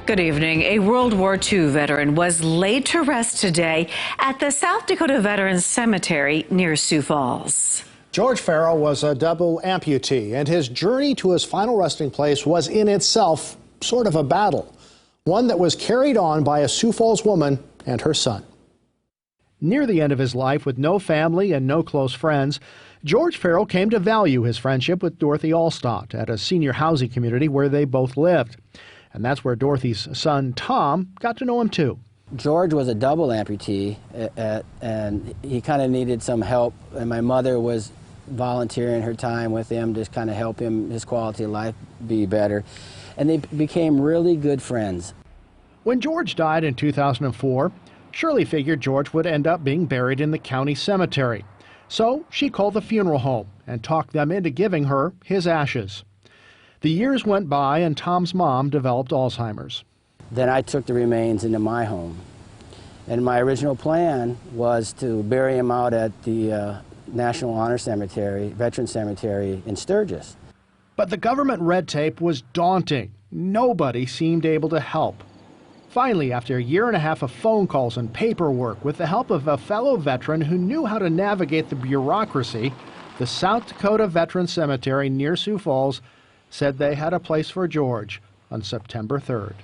Good evening. A World War II veteran was laid to rest today at the South Dakota Veterans Cemetery near Sioux Falls. George Farrell was a double amputee, and his journey to his final resting place was in itself sort of a battle, one that was carried on by a Sioux Falls woman and her son. Near the end of his life, with no family and no close friends, George Farrell came to value his friendship with Dorothy Allstott at a senior housing community where they both lived. And that's where Dorothy's son, Tom, got to know him too. George was a double amputee, and he kind of needed some help, and my mother was volunteering her time with him to kind of help him, his quality of life be better. And they became really good friends. When George died in 2004, Shirley figured George would end up being buried in the county cemetery. So she called the funeral home and talked them into giving her his ashes. The years went by and Tom's mom developed Alzheimer's. Then I took the remains into my home. And my original plan was to bury him out at the National Honor Cemetery, Veterans Cemetery in Sturgis. But the government red tape was daunting. Nobody seemed able to help. Finally, after a year and a half of phone calls and paperwork, with the help of a fellow veteran who knew how to navigate the bureaucracy, the South Dakota Veterans Cemetery near Sioux Falls said they had a place for George on September 3rd.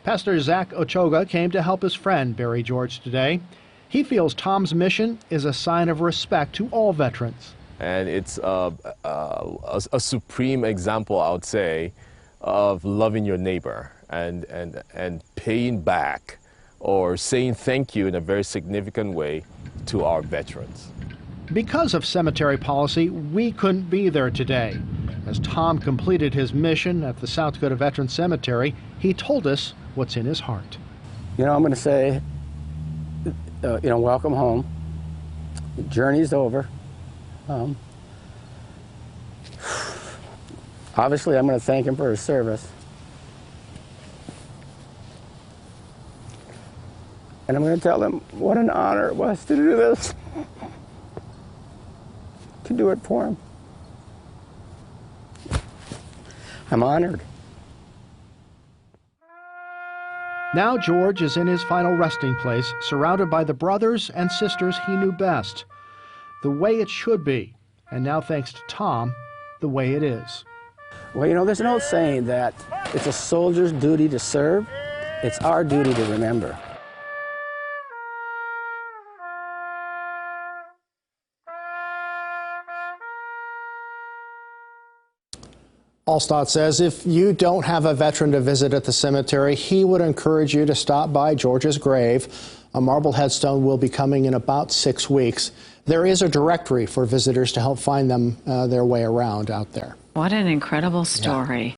Pastor Zach Ochoga came to help his friend bury George today. He feels Tom's mission is a sign of respect to all veterans. And it's a supreme example, I would say, of loving your neighbor and paying back or saying thank you in a very significant way to our veterans. Because of cemetery policy, we couldn't be there today. As Tom completed his mission at the South Dakota Veterans Cemetery, he told us what's in his heart. You know, I'm going to say, welcome home. The journey's over. Obviously, I'm going to thank him for his service. And I'm going to tell him what an honor it was to do this, to do it for him. I'm honored. Now George is in his final resting place, surrounded by the brothers and sisters he knew best. The way it should be, and now thanks to Tom, the way it is. Well, you know, there's an old saying that it's a soldier's duty to serve. It's our duty to remember. Allstott says if you don't have a veteran to visit at the cemetery, he would encourage you to stop by George's grave. A marble headstone will be coming in about 6 weeks. There is a directory for visitors to help find them their way around out there. What an incredible story. Yeah.